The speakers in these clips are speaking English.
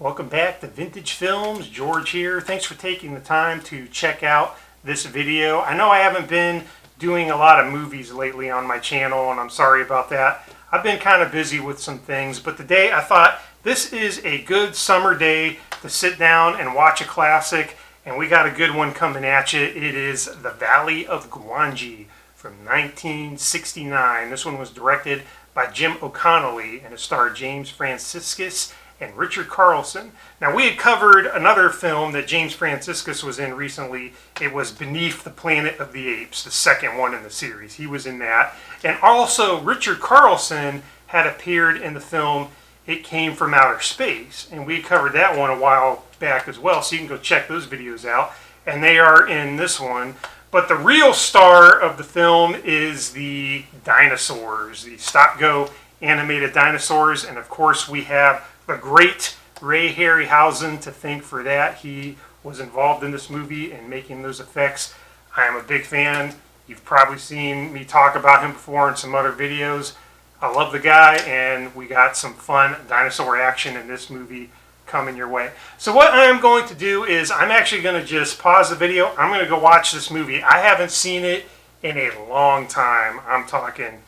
Welcome back to Vintage Films. George here. Thanks for taking the time to check out this video. I know I haven't been doing a lot of movies lately on my channel, and I'm sorry about that. I've been kind of busy with some things, but today I thought this is a good summer day to sit down and watch a classic, and we got a good one coming at you. It is The Valley of Gwangi from 1969. This one was directed by Jim O'Connelly, and it starred James Franciscus and Richard Carlson. Now, we had covered another film that James Franciscus was in recently. It was Beneath the Planet of the Apes, the second one in the series. He was in that. And also, Richard Carlson had appeared in the film It Came from Outer Space. And we covered that one a while back as well, so you can go check those videos out. And they are in this one. But the real star of the film is the dinosaurs, the stop-go animated dinosaurs. And of course, we have the great Ray Harryhausen to thank for that. He was involved in this movie and making those effects. I am a big fan. You've probably seen me talk about him before in some other videos. I love the guy, and we got some fun dinosaur action in this movie coming your way. So what I'm going to do is I'm actually going to just pause the video. I'm going to go watch this movie. I haven't seen it in a long time. I'm talking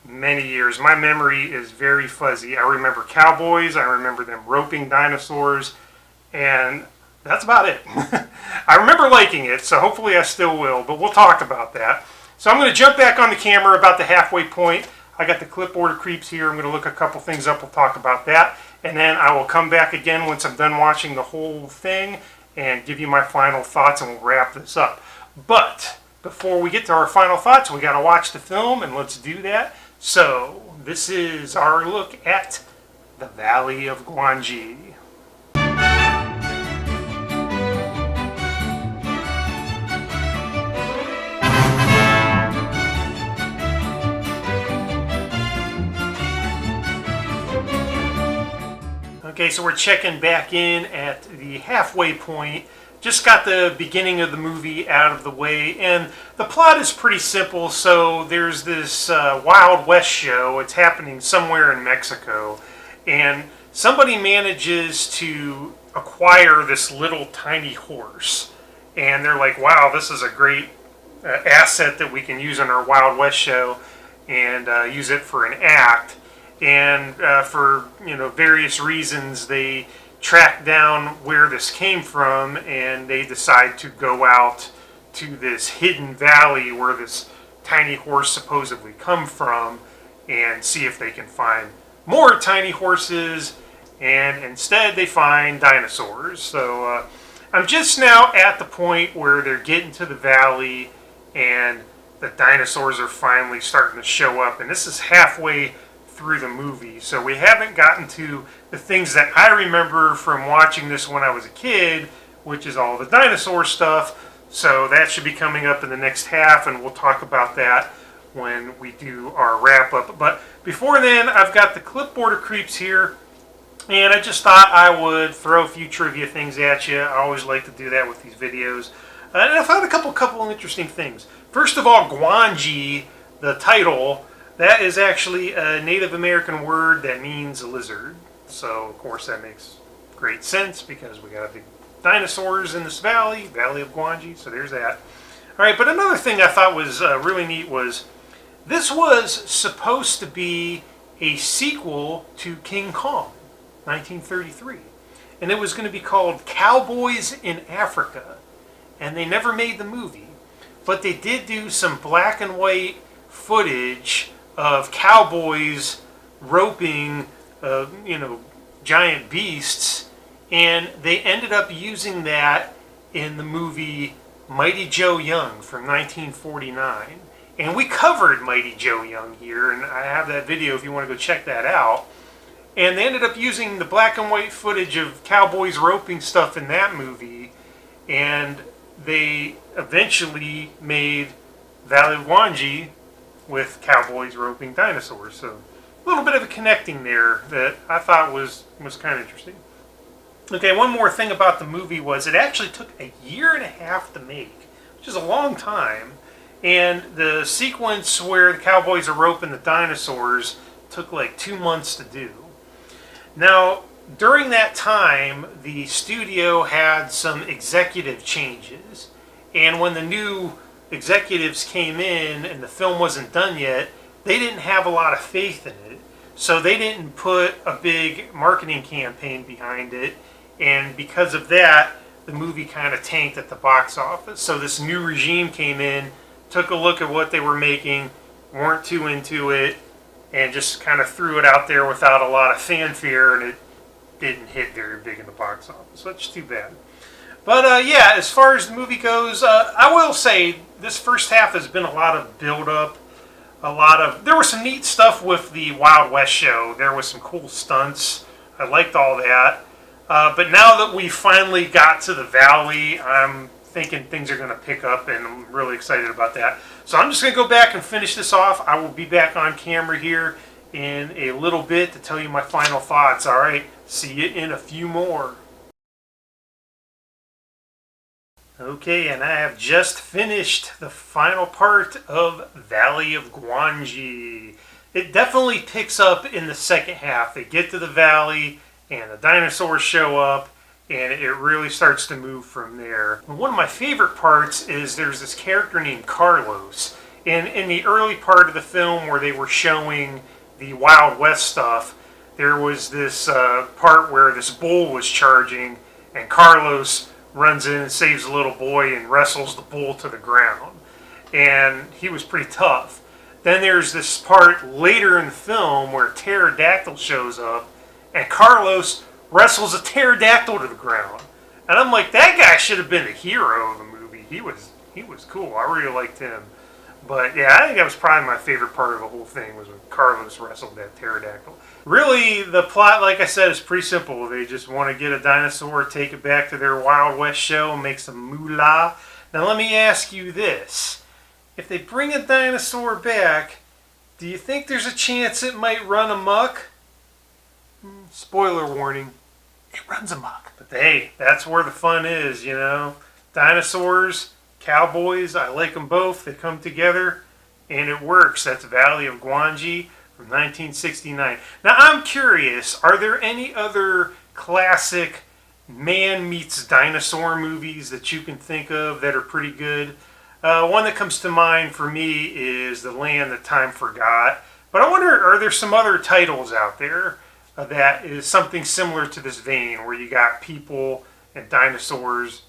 many years. My memory is very fuzzy. I remember cowboys, I remember them roping dinosaurs, and that's about it. I remember liking it, so hopefully I still will, but we'll talk about that. So I'm going to jump back on the camera about the halfway point. I got the clipboard of creeps here. I'm going to look a couple things up. We'll talk about that, and then I will come back again once I'm done watching the whole thing and give you my final thoughts, and we'll wrap this up. But before we get to our final thoughts, we got to watch the film, and let's do that. So, this is our look at The Valley of Gwangi. Okay, so we're checking back in at the halfway point. Just got the beginning of the movie out of the way, and the plot is pretty simple. So there's this Wild West show. It's happening somewhere in Mexico, and somebody manages to acquire this little tiny horse, and they're like, wow, this is a great asset that we can use in our Wild West show, and use it for an act. And for various reasons, they track down where this came from, and they decide to go out to this hidden valley where this tiny horse supposedly come from and see if they can find more tiny horses, and instead they find dinosaurs. So I'm just now at the point where they're getting to the valley and the dinosaurs are finally starting to show up, and this is halfway through the movie, so we haven't gotten to the things that I remember from watching this when I was a kid, which is all the dinosaur stuff. So that should be coming up in the next half, and we'll talk about that when we do our wrap up. But before then, I've got the clipboard of creeps here, and I just thought I would throw a few trivia things at you. I always like to do that with these videos, and I found a couple interesting things. First of all, Gwangi, the title, that is actually a Native American word that means lizard. So, of course, that makes great sense because we got the dinosaurs in this valley, Valley of Gwangi, so there's that. All right, but another thing I thought was really neat was this was supposed to be a sequel to King Kong, 1933. And it was going to be called Cowboys in Africa. And they never made the movie, but they did do some black and white footage of cowboys roping, giant beasts, and they ended up using that in the movie Mighty Joe Young from 1949. And we covered Mighty Joe Young here, and I have that video if you want to go check that out. And they ended up using the black and white footage of cowboys roping stuff in that movie, and they eventually made Valley of Gwangi with cowboys roping dinosaurs. So a little bit of a connecting there that I thought was kind of interesting. Okay, one more thing about the movie was it actually took a year and a half to make, which is a long time. And the sequence where the cowboys are roping the dinosaurs took like 2 months to do. Now, during that time, the studio had some executive changes. And when the new executives came in and the film wasn't done yet, they didn't have a lot of faith in it. So they didn't put a big marketing campaign behind it. And because of that, the movie kind of tanked at the box office. So this new regime came in, took a look at what they were making, weren't too into it, and just kind of threw it out there without a lot of fanfare, and it didn't hit very big in the box office. So that's too bad. But yeah, as far as the movie goes, I will say this first half has been a lot of build-up. There was some neat stuff with the Wild West show. There was some cool stunts. I liked all that. But now that we finally got to the valley, I'm thinking things are going to pick up, and I'm really excited about that. So I'm just going to go back and finish this off. I will be back on camera here in a little bit to tell you my final thoughts. All right, see you in a few more. Okay, and I have just finished the final part of Valley of Gwangi. It definitely picks up in the second half. They get to the valley, and the dinosaurs show up, and it really starts to move from there. And one of my favorite parts is there's this character named Carlos. And in the early part of the film where they were showing the Wild West stuff, there was this part where this bull was charging, and Carlos runs in and saves a little boy and wrestles the bull to the ground. And he was pretty tough. Then there's this part later in the film where a pterodactyl shows up, and Carlos wrestles a pterodactyl to the ground. And I'm like, that guy should have been the hero of the movie. He was cool. I really liked him. But yeah, I think that was probably my favorite part of the whole thing, was when Carlos wrestled that pterodactyl. Really, the plot, like I said, is pretty simple. They just want to get a dinosaur, take it back to their Wild West show, and make some moolah. Now let me ask you this. If they bring a dinosaur back, do you think there's a chance it might run amok? Spoiler warning, it runs amok. But hey, that's where the fun is, you know. Dinosaurs, cowboys, I like them both. They come together, and it works. That's Valley of Gwangi from 1969. Now, I'm curious, are there any other classic man meets dinosaur movies that you can think of that are pretty good? One that comes to mind for me is The Land That Time Forgot. But I wonder, are there some other titles out there that is something similar to this vein, where you got people and dinosaurs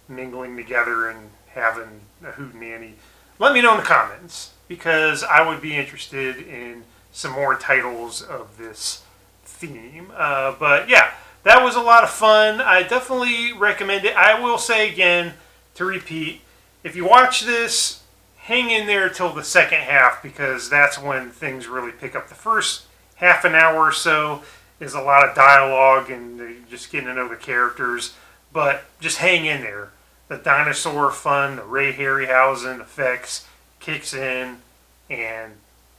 mingling together and having a hootenanny? Let me know in the comments, because I would be interested in some more titles of this theme. But yeah, that was a lot of fun. I definitely recommend it. I will say again, to repeat, if you watch this, hang in there till the second half, because that's when things really pick up. The first half an hour or so is a lot of dialogue and just getting to know the characters, but just hang in there. The dinosaur fun, the Ray Harryhausen effects kicks in, and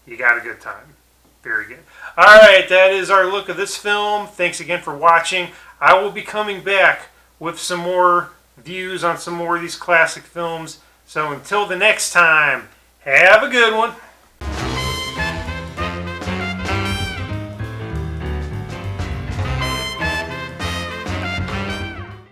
you got a good time. Very good. Alright, that is our look of this film. Thanks again for watching. I will be coming back with some more views on some more of these classic films. So until the next time, have a good one.